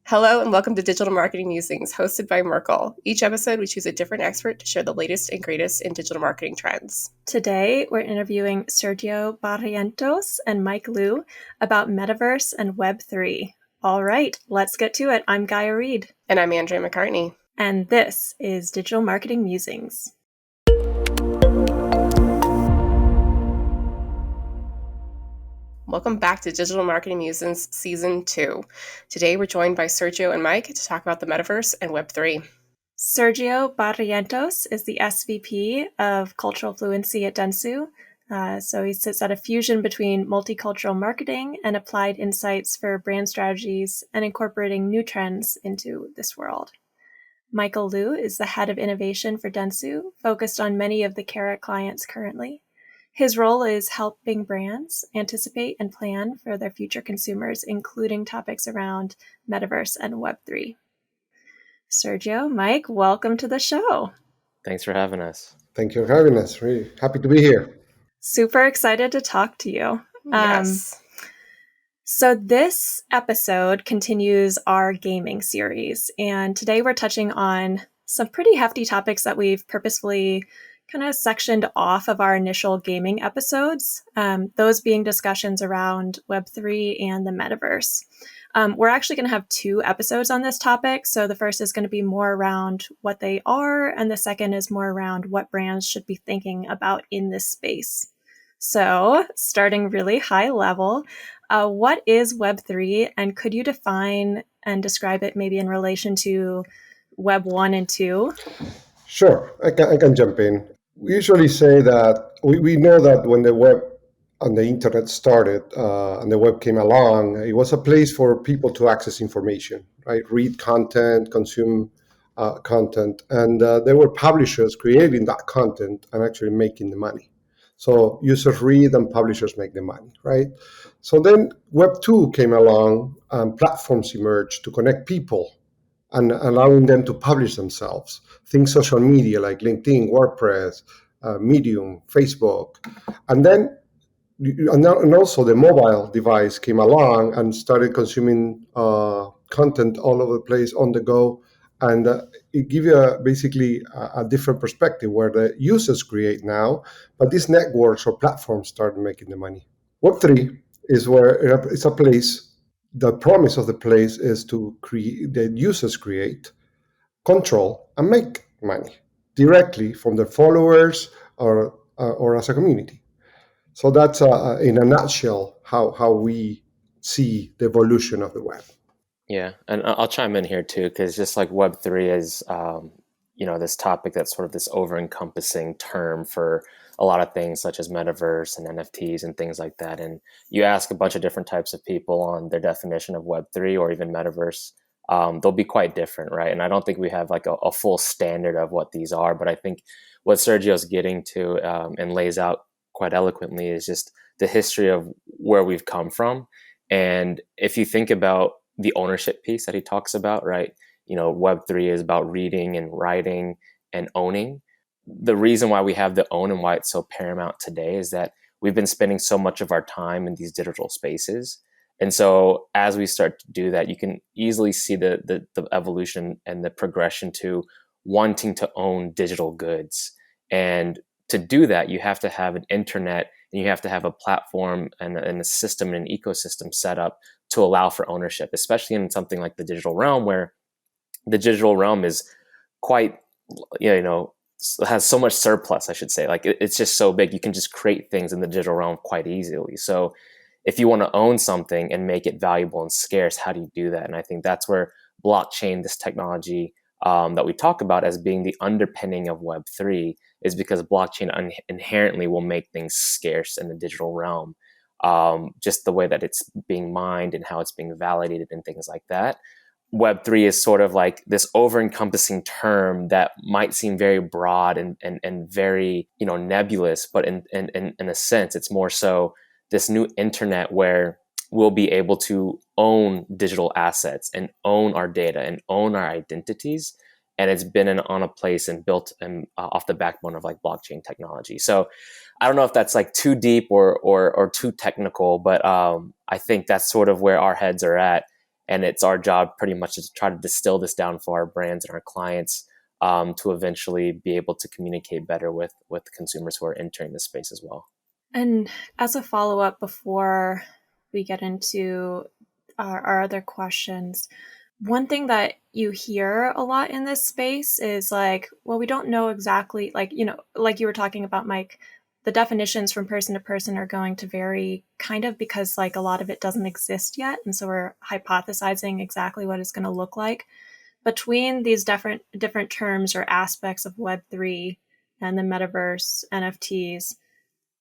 Hello and welcome to Digital Marketing Musings, hosted by Merkle. Each episode, we choose a different expert to share the latest and greatest in digital marketing trends. Today, we're interviewing Sergio Barrientos and Michael Liu about Metaverse and Web3. All right, let's get to it. I'm Gaia Reed. And I'm Andreah McCartney. And this is Digital Marketing Musings. Welcome back to Digital Marketing Musings Season 2. Today, we're joined by Sergio and Mike to talk about the Metaverse and Web3. Sergio Barrientos is the SVP of Cultural Fluency at dentsu. So he sits at a fusion between multicultural marketing and applied insights for brand strategies and incorporating new trends into this world. Michael Liu is the head of innovation for dentsu, focused on many of the Carrot clients currently. His role is helping brands anticipate and plan for their future consumers, including topics around Metaverse and Web3. Sergio, Mike, welcome to the show. Thanks for having us. Thank you for having us. Really happy to be here. Super excited to talk to you. Yes. So this episode continues our gaming series, and today we're touching on some pretty hefty topics that we've purposefully kind of sectioned off of our initial gaming episodes, those being discussions around Web3 and the Metaverse. We're actually going to have 2 episodes on this topic. So the first is going to be more around what they are, and the second is more around what brands should be thinking about in this space. So starting really high level, what is Web3, and could you define and describe it maybe in relation to Web 1 and 2? Sure, I can jump in. We usually say that we know that when the web and the internet started and the web came along, it was a place for people to access information, right? Read content, consume content, and there were publishers creating that content and actually making the money. So users read and publishers make the money, right? So then Web 2 came along and platforms emerged to connect people and allowing them to publish themselves. Think social media like LinkedIn, WordPress, Medium, Facebook. And then, and also the mobile device came along and started consuming content all over the place on the go. And it gives you basically a different perspective where the users create now, but these networks or platforms start making the money. Web3 is where it's a place. The promise of the place is to create, the users create, control, and make money directly from their followers or as a community. So that's in a nutshell how we see the evolution of the web. Yeah, and I'll chime in here too, because just like Web3 is, this topic that's sort of this over-encompassing term for a lot of things such as Metaverse and NFTs and things like that. And you ask a bunch of different types of people on their definition of Web3 or even Metaverse, they'll be quite different, right? And I don't think we have like a full standard of what these are, but I think what Sergio's getting to and lays out quite eloquently is just the history of where we've come from. And if you think about the ownership piece that he talks about, right? Web3 is about reading and writing and owning. The reason why we have the own and why it's so paramount today is that we've been spending so much of our time in these digital spaces. And so as we start to do that, you can easily see the evolution and the progression to wanting to own digital goods. And to do that, you have to have an internet and you have to have a platform and a system and an ecosystem set up to allow for ownership, especially in something like the digital realm, where the digital realm is quite, has so much surplus, I should say. Like it's just so big. You can just create things in the digital realm quite easily. So if you want to own something and make it valuable and scarce, how do you do that? And I think that's where blockchain, this technology that we talk about as being the underpinning of Web3, is because blockchain inherently will make things scarce in the digital realm. Just the way that it's being mined and how it's being validated and things like that. Web3 is sort of like this over-encompassing term that might seem very broad and very, nebulous, but in a sense, it's more so this new internet where we'll be able to own digital assets and own our data and own our identities. And it's been on a place and built off the backbone of like blockchain technology. So I don't know if that's like too deep or too technical, but I think that's sort of where our heads are at. And it's our job pretty much to try to distill this down for our brands and our clients to eventually be able to communicate better with consumers who are entering the space as well. And as a follow-up before we get into our other questions, one thing that you hear a lot in this space is like, well, we don't know exactly, like, like you were talking about, Mike, the definitions from person to person are going to vary kind of because like a lot of it doesn't exist yet. And so we're hypothesizing exactly what it's going to look like. Between these different terms or aspects of Web3 and the metaverse, NFTs,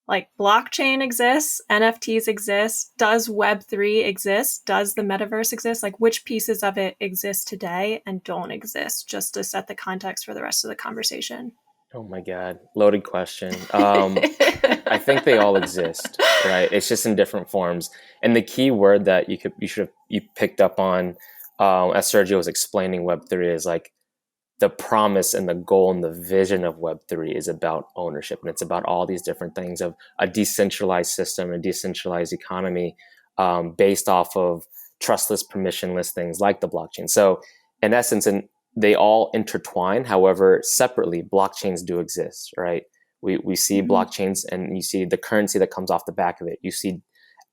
like blockchain exists, NFTs exist. Does Web3 exist? Does the metaverse exist? Like which pieces of it exist today and don't exist, just to set the context for the rest of the conversation? Oh my God, loaded question. I think they all exist, right? It's just in different forms. And the key word that you picked up on as Sergio was explaining Web3 is like the promise and the goal and the vision of Web3 is about ownership. And it's about all these different things of a decentralized system, a decentralized economy based off of trustless, permissionless things like the blockchain. So in essence, they all intertwine. However, separately, blockchains do exist, right? We see blockchains and you see the currency that comes off the back of it. You see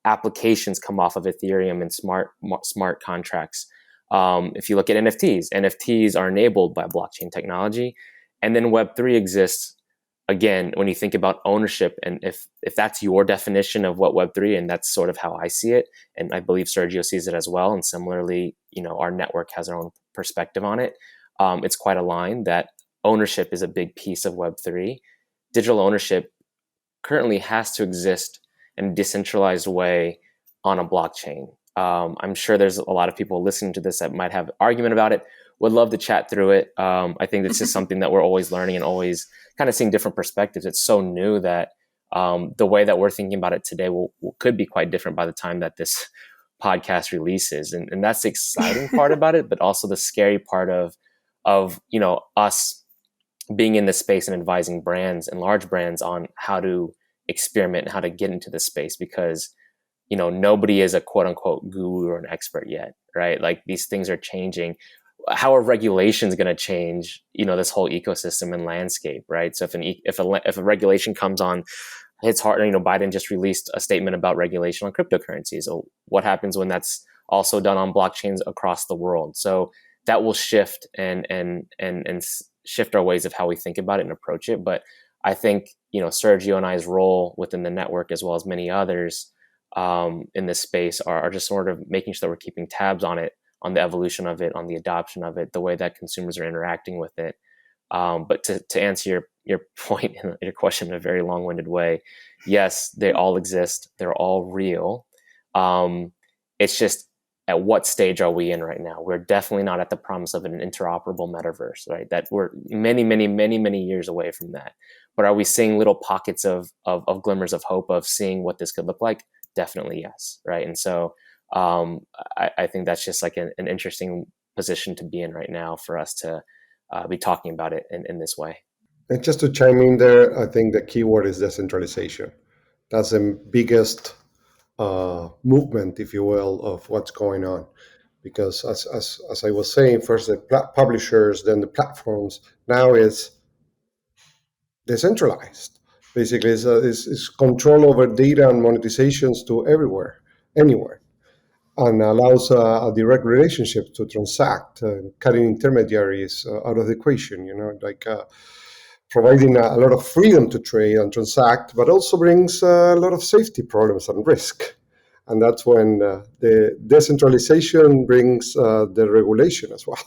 applications come off of Ethereum and smart contracts. If you look at NFTs are enabled by blockchain technology. And then Web3 exists, again, when you think about ownership. And if that's your definition of what Web3, and that's sort of how I see it, and I believe Sergio sees it as well. And similarly, our network has our own perspective on it. It's quite aligned that ownership is a big piece of Web3. Digital ownership currently has to exist in a decentralized way on a blockchain. I'm sure there's a lot of people listening to this that might have argument about it. Would love to chat through it. I think this is something that we're always learning and always kind of seeing different perspectives. It's so new that the way that we're thinking about it today could be quite different by the time that this podcast releases. And that's the exciting part about it, but also the scary part of us being in this space and advising brands and large brands on how to experiment and how to get into this space, because nobody is a quote unquote guru or an expert yet, right? Like these things are changing. How are regulations going to change, this whole ecosystem and landscape, right? So if a regulation comes on, it's hard. Biden just released a statement about regulation on cryptocurrencies. So what happens when that's also done on blockchains across the world? So that will shift and shift our ways of how we think about it and approach it. But I think Sergio and I's role within the network, as well as many others in this space, are just sort of making sure that we're keeping tabs on it, on the evolution of it, on the adoption of it, the way that consumers are interacting with it. But to answer your point and your question in a very long-winded way, yes, they all exist. They're all real. It's just, at what stage are we in right now? We're definitely not at the promise of an interoperable metaverse, right? That we're many, many, many, many years away from that. But are we seeing little pockets of glimmers of hope of seeing what this could look like? Definitely yes, right? And so I think that's just like an interesting position to be in right now for us to be talking about it in this way. And just to chime in there, I think the key word is decentralization. That's the biggest movement, if you will, of what's going on. Because as I was saying, first the publishers, then the platforms, now it's decentralized. Basically, it's control over data and monetizations to everywhere, anywhere, and allows a direct relationship to transact, cutting intermediaries out of the equation, providing a lot of freedom to trade and transact, but also brings a lot of safety problems and risk. And that's when the decentralization brings the regulation as well.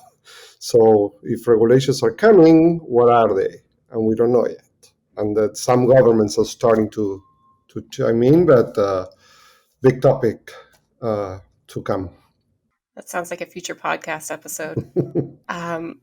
So if regulations are coming, what are they? And we don't know yet. And that some governments are starting to chime in, but big topic to come. That sounds like a future podcast episode.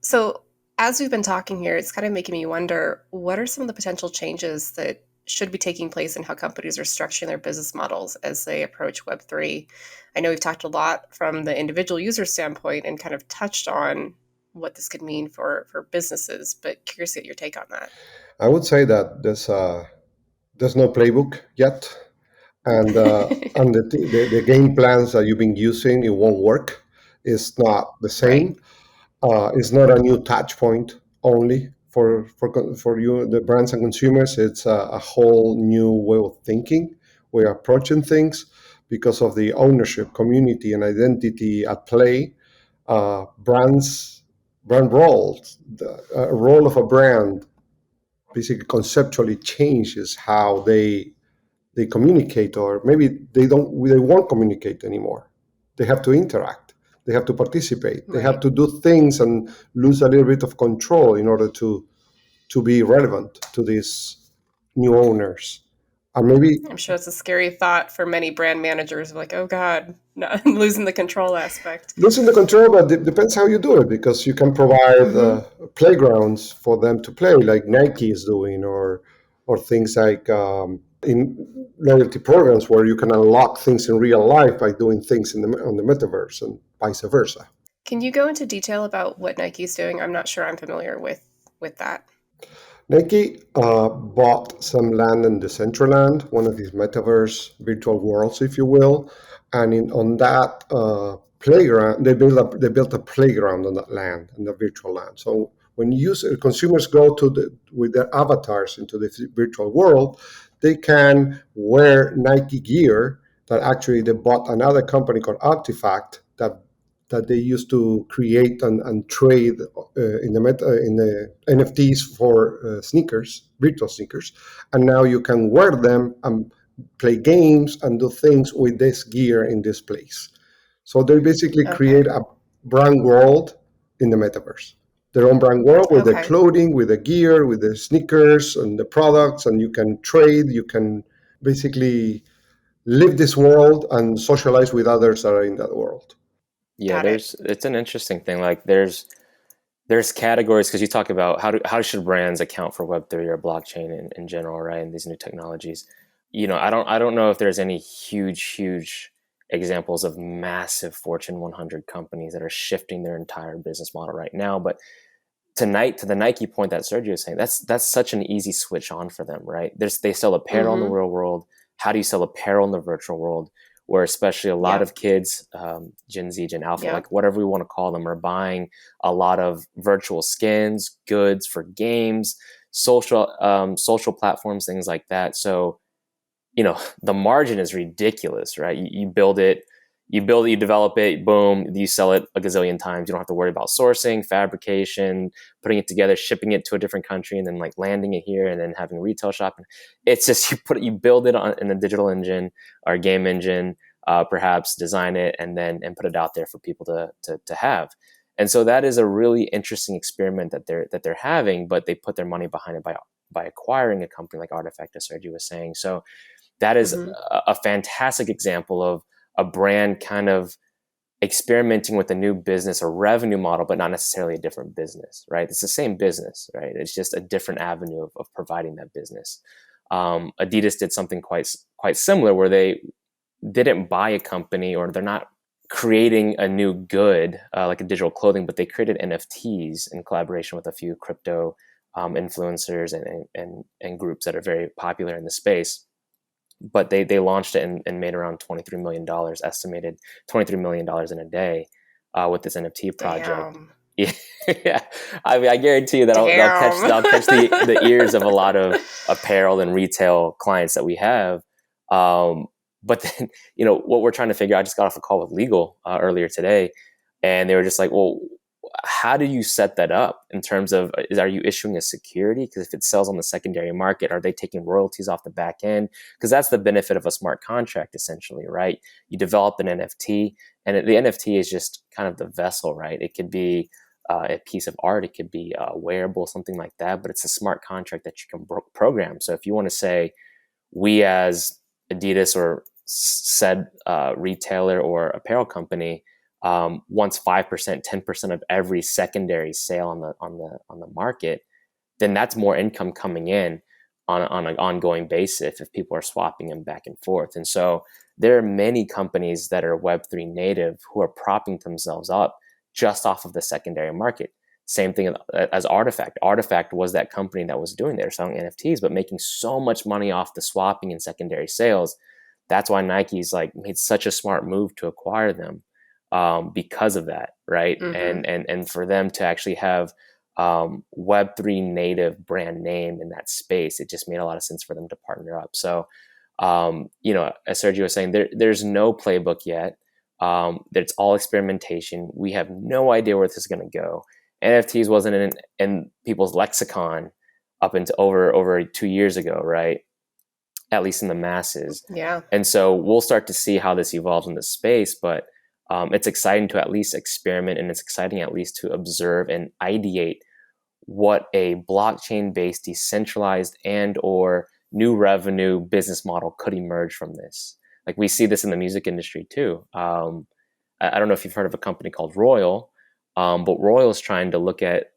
So as we've been talking here, it's kind of making me wonder, what are some of the potential changes that should be taking place in how companies are structuring their business models as they approach Web3? I know we've talked a lot from the individual user standpoint and kind of touched on what this could mean for businesses, but curious to get your take on that. I would say that there's no playbook yet, and the game plans that you've been using, it won't work. is not the Right. same. It's not a new touch point only for you, the brands and consumers. It's a whole new way of thinking. We're approaching things because of the ownership, community, and identity at play. Brand roles, the role of a brand basically conceptually changes how they communicate, or maybe they won't communicate anymore. They have to interact, they have to participate, they have Right. to do things and lose a little bit of control in order to be relevant to these new owners. And maybe I'm sure it's a scary thought for many brand managers, like, oh God, no, I'm losing the control aspect. losing the control, but it depends how you do it, because you can provide Mm-hmm. playgrounds for them to play, like Nike is doing, or things like in loyalty programs where you can unlock things in real life by doing things on the metaverse, and vice versa. Can you go into detail about what Nike's doing? I'm not sure I'm familiar with that. Nike bought some land in Decentraland, one of these metaverse virtual worlds, if you will, and on that playground, they built a playground on that land, on the virtual land. So when consumers go with their avatars into the virtual world, they can wear Nike gear that actually they bought another company called Artifact that they used to create and trade in the NFTs for sneakers, virtual sneakers, and now you can wear them and play games and do things with this gear in this place. So they basically Okay. create a brand world in the metaverse, their own brand world with the Okay. clothing, with the gear, with the sneakers and the products, and you can trade, you can basically live this world and socialize with others that are in that world. Yeah, Got it. it's an interesting thing. Like there's categories, because you talk about how should brands account for Web3 or blockchain in general, right? And these new technologies. I don't know if there's any huge examples of massive Fortune 100 companies that are shifting their entire business model right now. But tonight, to the Nike point that Sergio is saying, that's such an easy switch on for them, right? They sell apparel in the Mm-hmm. real world. How do you sell apparel in the virtual world? Where especially a lot of Yep. kids, Gen Z, Gen Alpha, like Yep. whatever we want to call them, are buying a lot of virtual skins, goods for games, social platforms, things like that. So the margin is ridiculous, right? You build it, you develop it, boom, you sell it a gazillion times. You don't have to worry about sourcing, fabrication, putting it together, shipping it to a different country, and then like landing it here and then having retail shopping. It's just you build it in a digital engine or game engine, perhaps design it and put it out there for people to have. And so that is a really interesting experiment that they're having, but they put their money behind it by acquiring a company like Artifact, as Sergio was saying. So that is Mm-hmm. a fantastic example of a brand kind of experimenting with a new business or revenue model, but not necessarily a different business, right? It's the same business, right? It's just a different avenue of providing that business. Adidas did something quite similar, where they didn't buy a company, or they're not creating a new good like a digital clothing, but they created NFTs in collaboration with a few crypto influencers and groups that are very popular in the space. But they launched it and made around $23 million, estimated $23 million in a day with this NFT project. Damn. Yeah, I mean, I guarantee you that Damn. that'll catch the ears of a lot of apparel and retail clients that we have. But then, what we're trying to figure out, I just got off a call with legal earlier today, and they were just like, well, how do you set that up in terms of, are you issuing a security? Because if it sells on the secondary market, are they taking royalties off the back end? Because that's the benefit of a smart contract, essentially, right? You develop an NFT, and the NFT is just kind of the vessel, right? It could be a piece of art, it could be a wearable, something like that, but it's a smart contract that you can program. So if you want to say, we as Adidas or said retailer or apparel company wants 5%, 10% of every secondary sale on the market, then that's more income coming in on an ongoing basis if people are swapping them back and forth. And so there are many companies that are Web3 native who are propping themselves up just off of the secondary market. Same thing as Artifact. Artifact was that company that was doing, they're selling NFTs, but making so much money off the swapping and secondary sales. That's why Nike's like made such a smart move to acquire them. because of that, right? And for them to actually have Web3 native brand name in that space, it just made a lot of sense for them to partner up. So, as Sergio was saying, there's no playbook yet. It's all experimentation. We have no idea where this is going to go. NFTs wasn't in people's lexicon up until over 2 years ago, right? At least in the masses. Yeah. And so we'll start to see how this evolves in the space, but it's exciting to at least experiment, and it's exciting at least to observe and ideate what a blockchain-based, decentralized, and or new revenue business model could emerge from this. Like we see this in the music industry too. I don't know if you've heard of a company called Royal, but Royal is trying to look at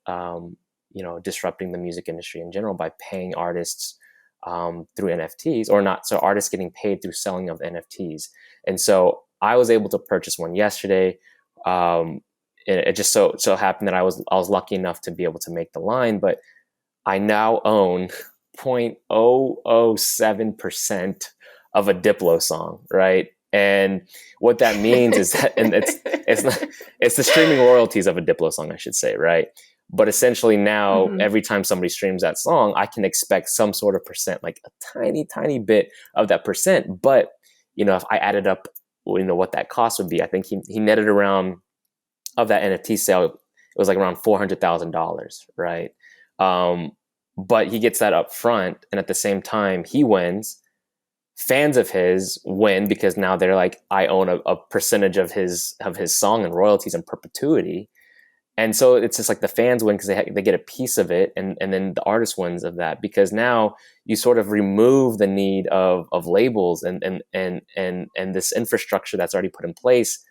disrupting the music industry in general by paying artists through NFTs, or not. So artists getting paid through selling of NFTs. And so I was able to purchase one yesterday. It just so happened that I was lucky enough to be able to make the line, but I now own 0.007% of a Diplo song, right? And what that means is that, and it's the streaming royalties of a Diplo song, I should say, right? But essentially now, every time somebody streams that song, I can expect some sort of percent, like a tiny, tiny bit of that percent. But, if I added up, what that cost would be, I think he netted around, of that NFT sale, it was like around $400,000, right? But he gets that up front, and at the same time, he wins. Fans of his win because now they're like, I own a percentage of his song and royalties in perpetuity. And so it's just like the fans win because they get a piece of it, and then the artist wins of that, because now you sort of remove the need of labels and this infrastructure that's already put in place,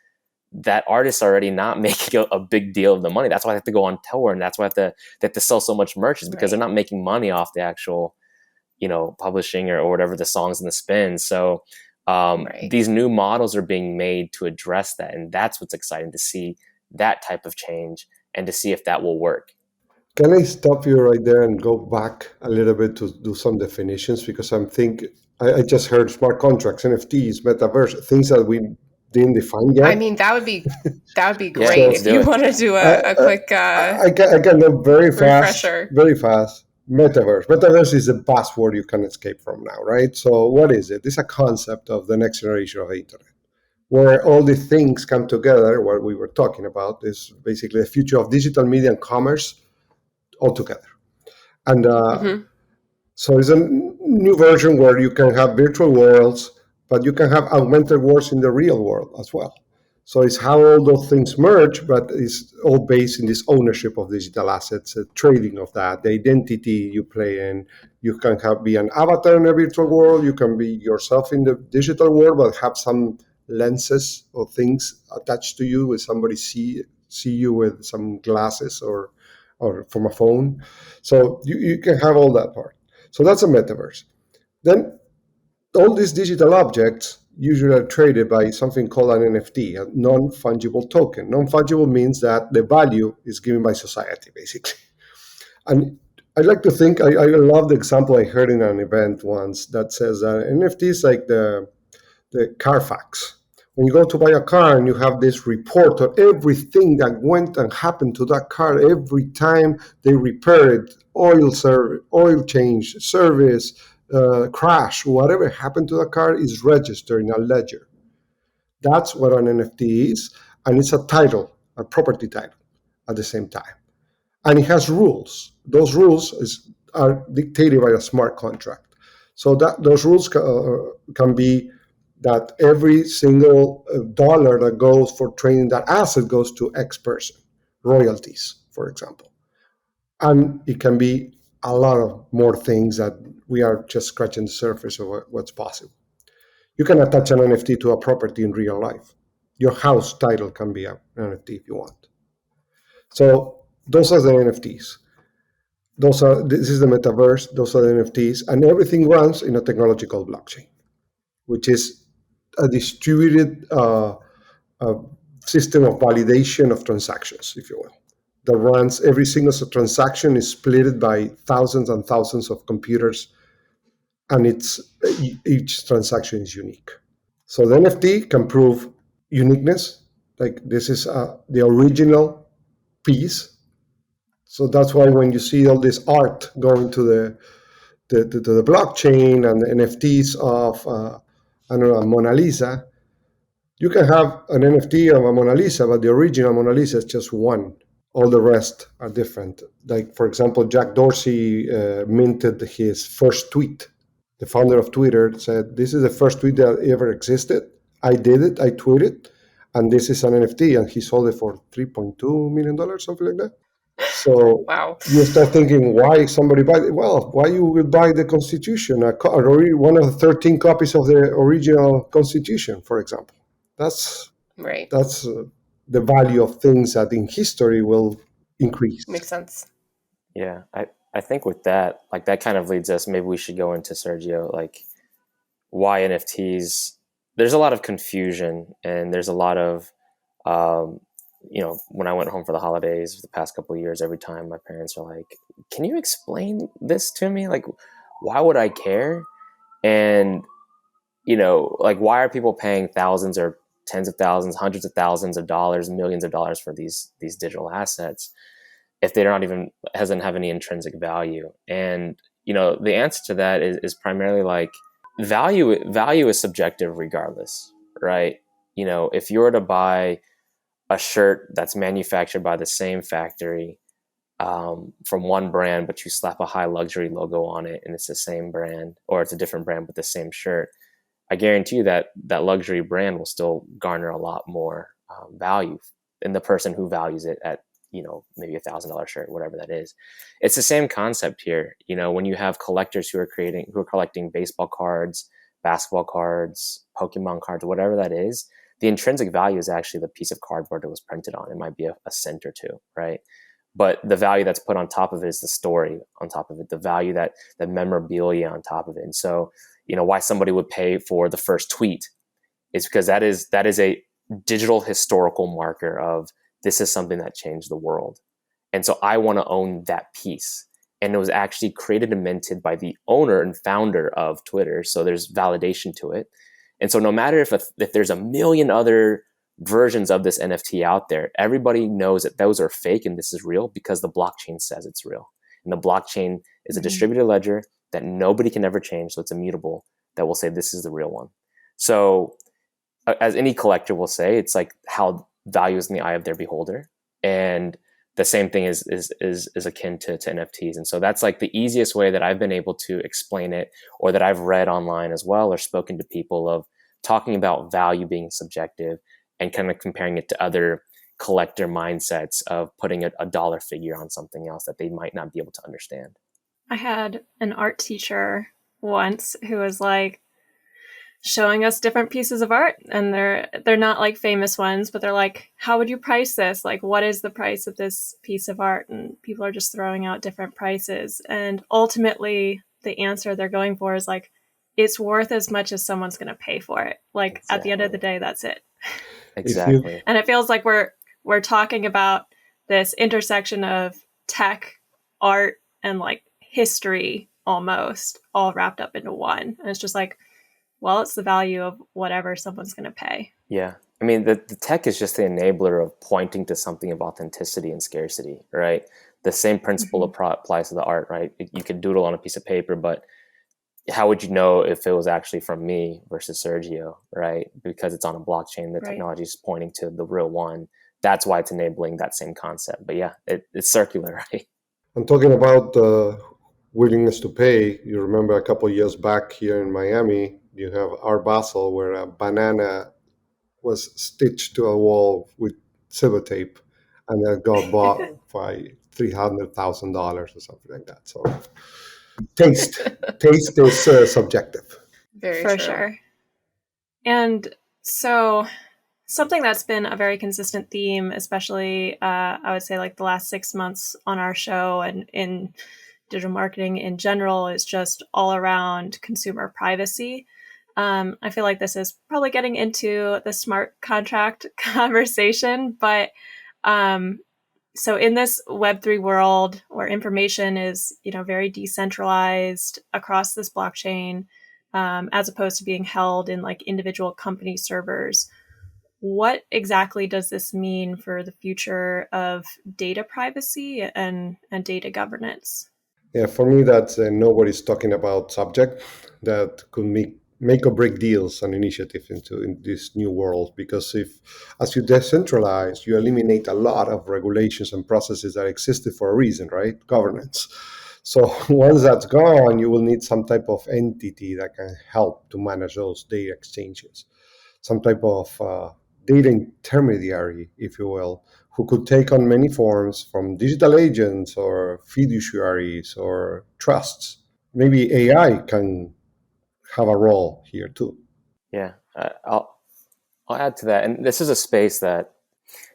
that artists are already not making a big deal of the money. That's why they have to go on tour, and that's why they have to sell so much merch, is because they're not making money off the actual, publishing or whatever the songs and the spins. So these new models are being made to address that, and that's what's exciting to see, that type of change, and to see if that will work. Can I stop you right there and go back a little bit to do some definitions? Because I just heard smart contracts, NFTs, Metaverse, things that we didn't define yet. I mean, that would be great if you want to do a quick I can go very fast, refresher. Very fast. Metaverse is a buzzword you can escape from now, right? So what is it? It's a concept of the next generation of the internet, where all the things come together. What we were talking about is basically the future of digital media and commerce all together. And so it's a new version where you can have virtual worlds, but you can have augmented worlds in the real world as well. So it's how all those things merge, but it's all based in this ownership of digital assets, the trading of that, the identity you play in. You can be an avatar in a virtual world. You can be yourself in the digital world, but have some lenses or things attached to you, with somebody see you with some glasses or from a phone. So you can have all that part. So that's a metaverse. Then all these digital objects usually are traded by something called an NFT, a non-fungible token. Non-fungible means that the value is given by society, basically. And I like to think, I love the example I heard in an event once that says NFT is like the Carfax. When you go to buy a car and you have this report of everything that went and happened to that car every time they repair it, oil change, service, crash, whatever happened to the car is registered in a ledger. That's what an NFT is, and it's a title, a property title at the same time. And it has rules. Those rules are dictated by a smart contract. So that those rules can be that every single dollar that goes for trading that asset goes to X person, royalties, for example. And it can be a lot of more things that we are just scratching the surface of what's possible. You can attach an NFT to a property in real life. Your house title can be an NFT if you want. So those are the NFTs. This is the metaverse, those are the NFTs, and everything runs in a technology called blockchain, which is a distributed system of validation of transactions, if you will, that runs every single transaction is split by thousands and thousands of computers, and each transaction is unique. So the NFT can prove uniqueness, Like this is the original piece. So that's why when you see all this art going to the blockchain and the NFTs of I don't know, Mona Lisa, you can have an NFT of a Mona Lisa, but the original Mona Lisa is just one. All the rest are different. Like, for example, Jack Dorsey minted his first tweet. The founder of Twitter said, "This is the first tweet that ever existed. I did it, I tweeted, and this is an NFT." And he sold it for $3.2 million, something like that. So Wow. you start thinking, why somebody buy it? Well, why you would buy the Constitution, one of the 13 copies of the original Constitution, for example. That's Right. the value of things that in history will increase. Makes sense. Yeah, I think with that, like that kind of leads us, maybe we should go into Sergio, like why NFTs. There's a lot of confusion and there's a lot of, when I went home for the holidays the past couple of years, every time my parents are like, can you explain this to me? Like, why would I care? And, like, why are people paying thousands or tens of thousands, hundreds of thousands of dollars, millions of dollars for these digital assets if they're not even hasn't have any intrinsic value? And the answer to that is primarily like value is subjective regardless, right? If you were to buy a shirt that's manufactured by the same factory from one brand, but you slap a high luxury logo on it and it's the same brand, or it's a different brand but the same shirt, I guarantee you that luxury brand will still garner a lot more value than the person who values it at maybe $1,000 shirt, whatever that is. It's the same concept here. When you have collectors who are collecting baseball cards, basketball cards, Pokemon cards, whatever that is, the intrinsic value is actually the piece of cardboard it was printed on. It might be a cent or two, right? But the value that's put on top of it is the story on top of it, the value that the memorabilia on top of it. And so, why somebody would pay for the first tweet is because that is a digital historical marker of this is something that changed the world. And so I want to own that piece. And it was actually created and minted by the owner and founder of Twitter. So there's validation to it. And so no matter if there's a million other versions of this NFT out there, everybody knows that those are fake and this is real because the blockchain says it's real. And the blockchain is a distributed ledger that nobody can ever change. So it's immutable, that will say this is the real one. So as any collector will say, it's like how value is in the eye of their beholder. And the same thing is akin to NFTs. And so that's like the easiest way that I've been able to explain it, or that I've read online as well, or spoken to people of talking about value being subjective and kind of comparing it to other collector mindsets of putting a dollar figure on something else that they might not be able to understand. I had an art teacher once who was like showing us different pieces of art, and they're not like famous ones, but they're like, how would you price this? Like, what is the price of this piece of art? And people are just throwing out different prices. And ultimately the answer they're going for is like, it's worth as much as someone's going to pay for it. Like At the end of the day, that's it. Exactly. And it feels like we're talking about this intersection of tech, art, and like history almost all wrapped up into one. And it's just like, well, it's the value of whatever someone's going to pay. Yeah. I mean, the tech is just the enabler of pointing to something of authenticity and scarcity, right? The same principle applies to the art, right? You could doodle on a piece of paper, but how would you know if it was actually from me versus Sergio, right? Because it's on a blockchain, the technology is pointing to the real one. That's why it's enabling that same concept. But yeah, it's circular, right? I'm talking about willingness to pay. You remember a couple of years back here in Miami, you have Art Basel, where a banana was stitched to a wall with silver tape, and that got bought by $300,000 or something like that. So taste is subjective. Very For true. sure. And so something that's been a very consistent theme, especially I would say like the last 6 months on our show and in digital marketing in general, is just all around consumer privacy. I feel like this is probably getting into the smart contract conversation, but so in this Web3 world where information is, very decentralized across this blockchain, as opposed to being held in like individual company servers, what exactly does this mean for the future of data privacy and data governance? Yeah, for me, that's nobody's talking about subject that could make or break deals and initiatives in this new world. Because if, as you decentralize, you eliminate a lot of regulations and processes that existed for a reason, right? Governance. So once that's gone, you will need some type of entity that can help to manage those data exchanges, some type of data intermediary, if you will, who could take on many forms, from digital agents or fiduciaries or trusts. Maybe AI can have a role here too. Yeah, I'll add to that, and this is a space that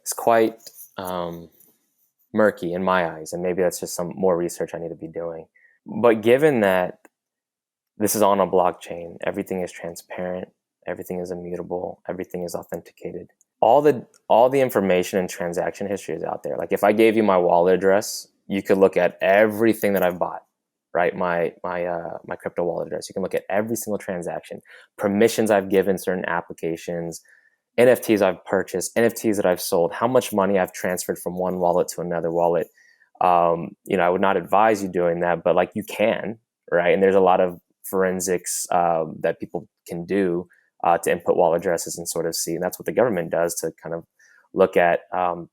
is quite murky in my eyes, and maybe that's just some more research I need to be doing. But given that this is on a blockchain, everything is transparent, everything is immutable, everything is authenticated. All the information and transaction history is out there. Like if I gave you my wallet address, you could look at everything that I've bought, right? My crypto wallet address. You can look at every single transaction, permissions I've given certain applications, NFTs I've purchased, NFTs that I've sold, how much money I've transferred from one wallet to another wallet. I would not advise you doing that, but like you can, right? And there's a lot of forensics that people can do to input wallet addresses and sort of see. And that's what the government does to kind of look at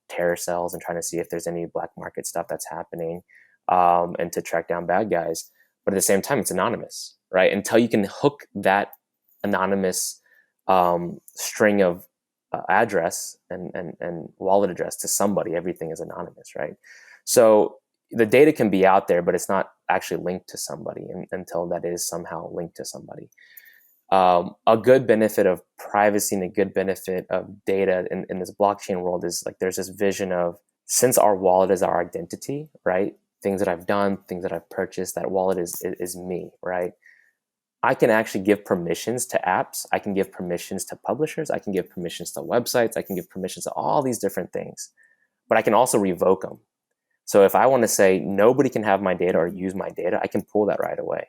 terror cells and trying to see if there's any black market stuff that's happening and to track down bad guys. But at the same time, it's anonymous, right? Until you can hook that anonymous string of address and wallet address to somebody, everything is anonymous, right? So the data can be out there, but it's not actually linked to somebody until that is somehow linked to somebody. A good benefit of privacy and a good benefit of data in this blockchain world is like there's this vision of, since our wallet is our identity, right? Things that I've done, things that I've purchased, that wallet is me, right? I can actually give permissions to apps. I can give permissions to publishers. I can give permissions to websites. I can give permissions to all these different things, but I can also revoke them. So if I want to say nobody can have my data or use my data, I can pull that right away.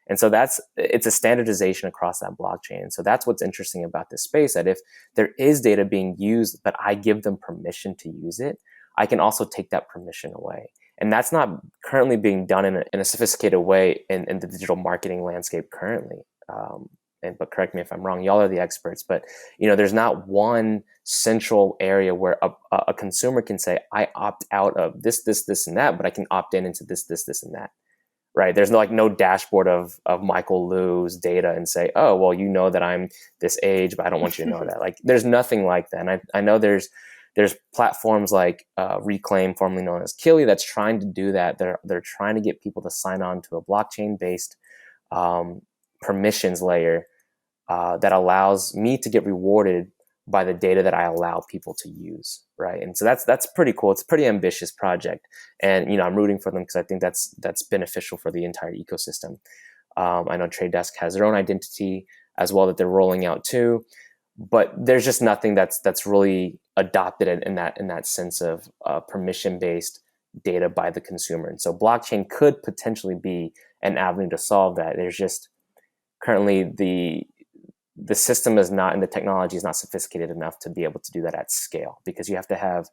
And so it's a standardization across that blockchain. So that's what's interesting about this space, that if there is data being used, but I give them permission to use it, I can also take that permission away. And that's not currently being done in a sophisticated way in the digital marketing landscape currently. But correct me if I'm wrong, y'all are the experts, but there's not one central area where a consumer can say, I opt out of this, and that, but I can opt into this, and that. Right. There's no dashboard of Michael Liu's data and say, oh, well, you know that I'm this age, but I don't want you to know that. Like, there's nothing like that. And I know there's platforms like Reclaim, formerly known as Killy, that's trying to do that. They're trying to get people to sign on to a blockchain-based permissions layer that allows me to get rewarded by the data that I allow people to use, right? And so that's pretty cool. It's a pretty ambitious project, and I'm rooting for them because I think that's beneficial for the entire ecosystem. I know Trade Desk has their own identity as well that they're rolling out too, but there's just nothing that's really adopted in that sense of permission-based data by the consumer. And so blockchain could potentially be an avenue to solve that. There's just currently the system is not, and the technology is not sophisticated enough to be able to do that at scale, because you have to have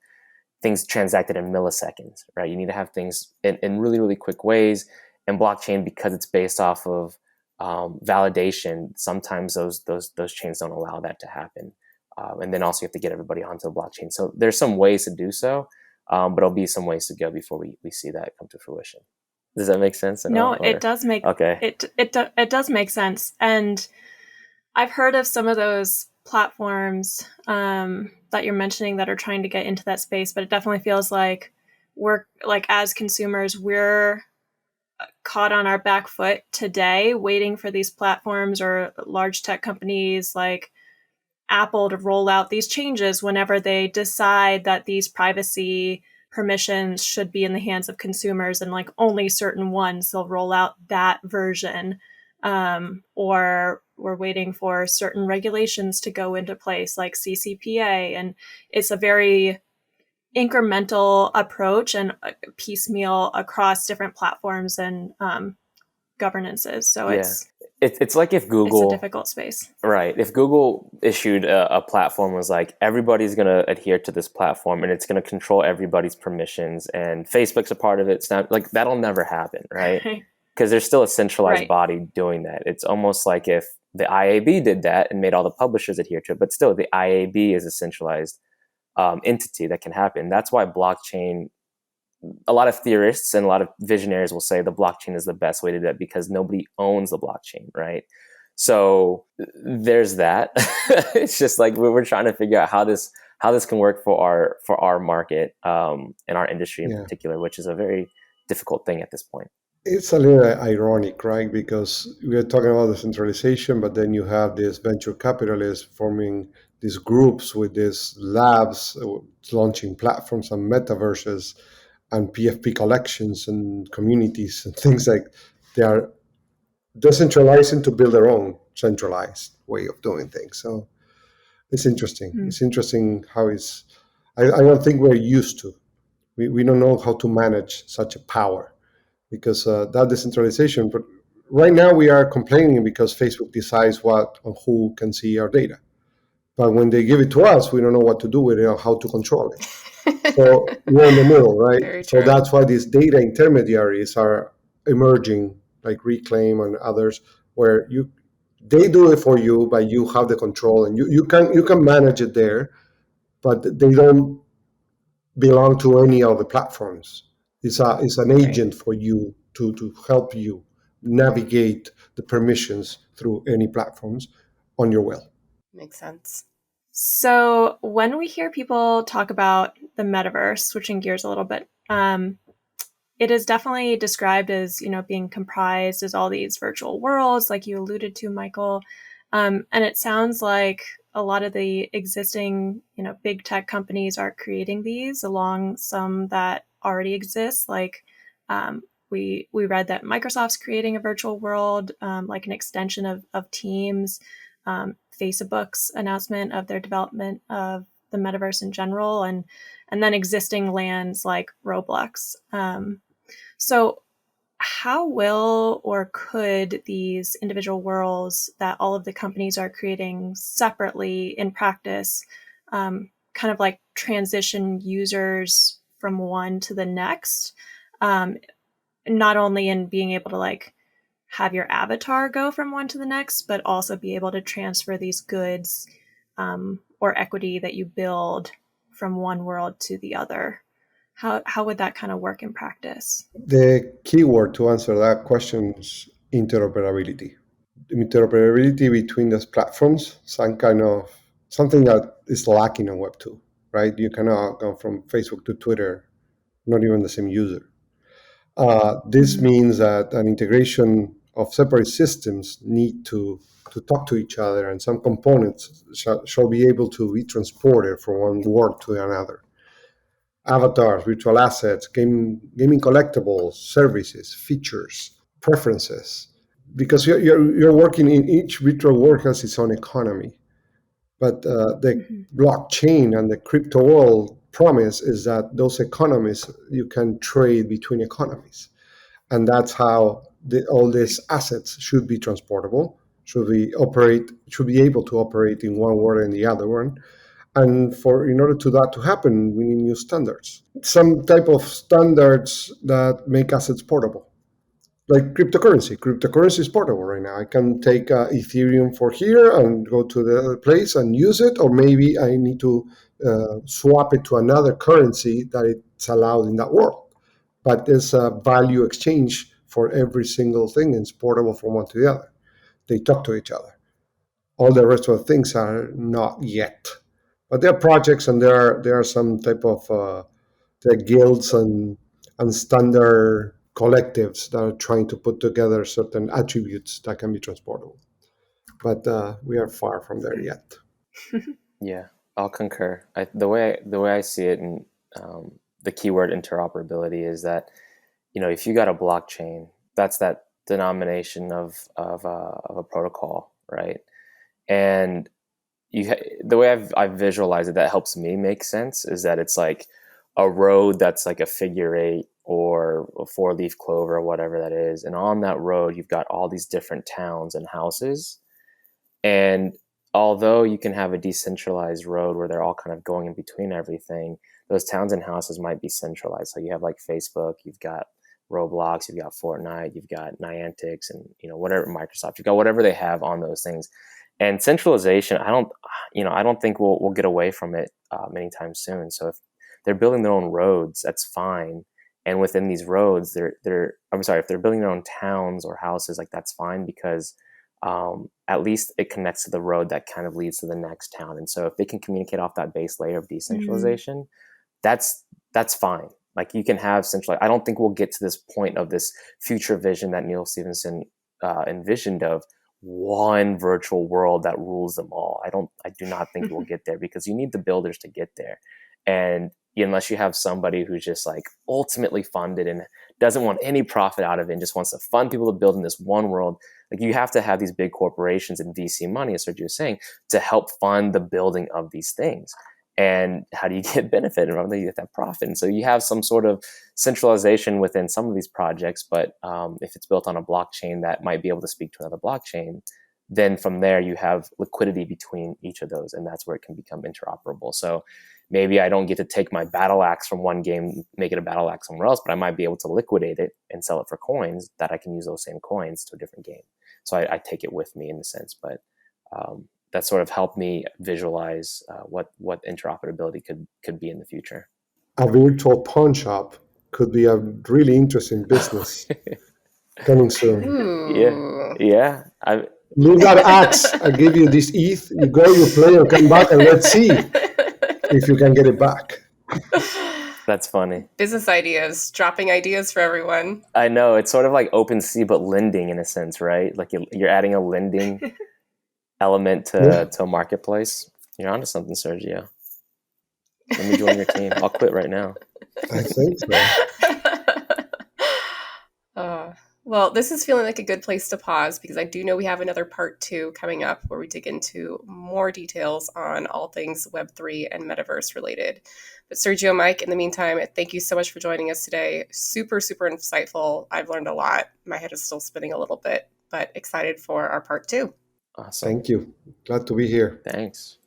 things transacted in milliseconds, right? You need to have things in really, really quick ways. And blockchain, because it's based off of validation, sometimes those chains don't allow that to happen. And then also you have to get everybody onto the blockchain. So there's some ways to do so, but there'll be some ways to go before we see that come to fruition. Does that make sense? No, it does make okay. It does make sense. And I've heard of some of those platforms that you're mentioning that are trying to get into that space, but it definitely feels like we're, like, as consumers, we're caught on our back foot today, waiting for these platforms or large tech companies like Apple to roll out these changes whenever they decide that these privacy permissions should be in the hands of consumers, and like only certain ones they'll roll out that version. Or we're waiting for certain regulations to go into place, like CCPA. And it's a very incremental approach and piecemeal across different platforms and governances. So It's like if It's a Google, difficult space. right? If Google issued a platform, was like, everybody's going to adhere to this platform and it's going to control everybody's permissions, and Facebook's a part of it. It's not like that'll never happen, right? Because there's still a centralized Right. body doing that. It's almost like if the IAB did that and made all the publishers adhere to it, but still the IAB is a centralized entity that can happen. That's why blockchain, a lot of theorists and a lot of visionaries will say the blockchain is the best way to do that because nobody owns the blockchain, right? So there's that. It's just like we're trying to figure out how this can work for our market and our industry in particular, which is a very difficult thing at this point. It's a little ironic, right? Because we are talking about decentralization, but then you have these venture capitalists forming these groups with these labs, launching platforms and metaverses and PFP collections and communities and things like they are decentralizing to build their own centralized way of doing things. So it's interesting. It's interesting how I don't think we're used to. We don't know how to manage such a power because that decentralization. But right now we are complaining because Facebook decides what and who can see our data. But when they give it to us, we don't know what to do with it or how to control it. So we're in the middle, right? Very So true. that's why these data intermediaries are emerging, like Reclaim and others, where they do it for you, but you have the control and you can manage it there, but they don't belong to any of the platforms. It's an agent for you to help you navigate the permissions through any platforms on your will. Makes sense. So when we hear people talk about the metaverse, switching gears a little bit, it is definitely described as, being comprised as all these virtual worlds, like you alluded to, Michael. And it sounds like a lot of the existing, big tech companies are creating these along some that already exist. Like we read that Microsoft's creating a virtual world, like an extension of Teams. Facebook's announcement of their development of the metaverse in general, and then existing lands like Roblox. So how will or could these individual worlds that all of the companies are creating separately in practice kind of like transition users from one to the next, not only in being able to like have your avatar go from one to the next, but also be able to transfer these goods or equity that you build from one world to the other? How would that kind of work in practice? The key word to answer that question is interoperability. Interoperability between those platforms, something that is lacking on Web 2, right? You cannot go from Facebook to Twitter, not even the same user. This means that an integration of separate systems need to talk to each other, and some components shall be able to be transported from one world to another. Avatars, virtual assets, gaming collectibles, services, features, preferences. Because you're working in each virtual world has its own economy. But the blockchain and the crypto world promise is that those economies, you can trade between economies. And that's how all these assets should be transportable, should be able to operate in one world and the other one. And in order to that to happen, we need new standards. Some type of standards that make assets portable. Like cryptocurrency. Cryptocurrency is portable right now. I can take Ethereum for here and go to the other place and use it, or maybe I need to swap it to another currency that it's allowed in that world. But there's a value exchange for every single thing, and it's portable from one to the other. They talk to each other. All the rest of the things are not yet. But there are projects, and there are some type of there are guilds and standard collectives that are trying to put together certain attributes that can be transportable. But we are far from there yet. Yeah, I'll concur. The way I see it, and the keyword interoperability is that, if you got a blockchain, that's that denomination of a protocol, right? And the way I've visualized it, that helps me make sense, is that it's like a road that's like a figure 8 or a four-leaf clover or whatever that is. And on that road, you've got all these different towns and houses. And although you can have a decentralized road where they're all kind of going in between everything, those towns and houses might be centralized. So you have like Facebook, you've got Roblox, you've got Fortnite, you've got Niantic, and whatever, Microsoft, you've got whatever they have on those things. And centralization, I don't think we'll get away from it anytime soon. So if they're building their own roads, that's fine. And within these roads, if they're building their own towns or houses, like that's fine, because at least it connects to the road that kind of leads to the next town. And so if they can communicate off that base layer of decentralization, that's fine. Like you can have centralized. I don't think we'll get to this point of this future vision that Neal Stephenson envisioned of one virtual world that rules them all. I do not think we'll get there, because you need the builders to get there. And unless you have somebody who's just like ultimately funded and doesn't want any profit out of it and just wants to fund people to build in this one world, like you have to have these big corporations and VC money, as Sergio was saying, to help fund the building of these things. And how do you get benefit? And how do you get that profit? And so you have some sort of centralization within some of these projects, but if it's built on a blockchain that might be able to speak to another blockchain, then from there you have liquidity between each of those, and that's where it can become interoperable. So maybe I don't get to take my battle axe from one game, make it a battle axe somewhere else, but I might be able to liquidate it and sell it for coins that I can use those same coins to a different game. So I take it with me in a sense, but that sort of helped me visualize what interoperability could be in the future. A virtual pawn shop could be a really interesting business coming soon. Ooh. Yeah. Leave that axe. I give you this ETH. You go, you play, and come back, and let's see if you can get it back. That's funny. Business ideas, dropping ideas for everyone. I know, it's sort of like OpenSea, but lending in a sense, right? Like you're adding a lending element to a marketplace. You're onto something, Sergio. Let me join your team. I'll quit right now. I think so. Well, this is feeling like a good place to pause, because I do know we have another part 2 coming up where we dig into more details on all things Web3 and Metaverse related. But Sergio, Mike, in the meantime, thank you so much for joining us today. Super, super insightful. I've learned a lot. My head is still spinning a little bit, but excited for our part 2. Awesome. Thank you. Glad to be here. Thanks.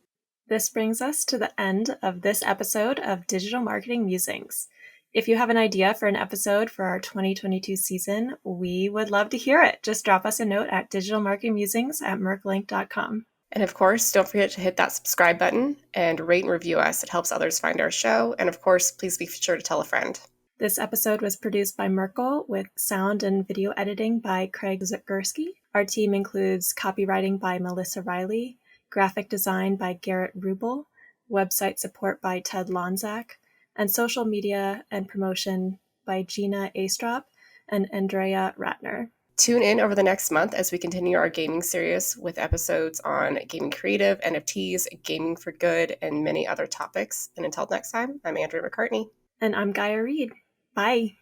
This brings us to the end of this episode of Digital Marketing Musings. If you have an idea for an episode for our 2022 season, we would love to hear it. Just drop us a note at digitalmarketingmusings@merklink.com. And of course, don't forget to hit that subscribe button and rate and review us. It helps others find our show. And of course, please be sure to tell a friend. This episode was produced by Merkle with sound and video editing by Craig Zagurski. Our team includes copywriting by Melissa Riley, graphic design by Garrett Rubel, website support by Ted Lonzak, and social media and promotion by Gina Astrop and Andreah Ratner. Tune in over the next month as we continue our gaming series with episodes on gaming creative, NFTs, gaming for good, and many other topics. And until next time, I'm Andreah McCartney. And I'm Gaia Reed. Bye.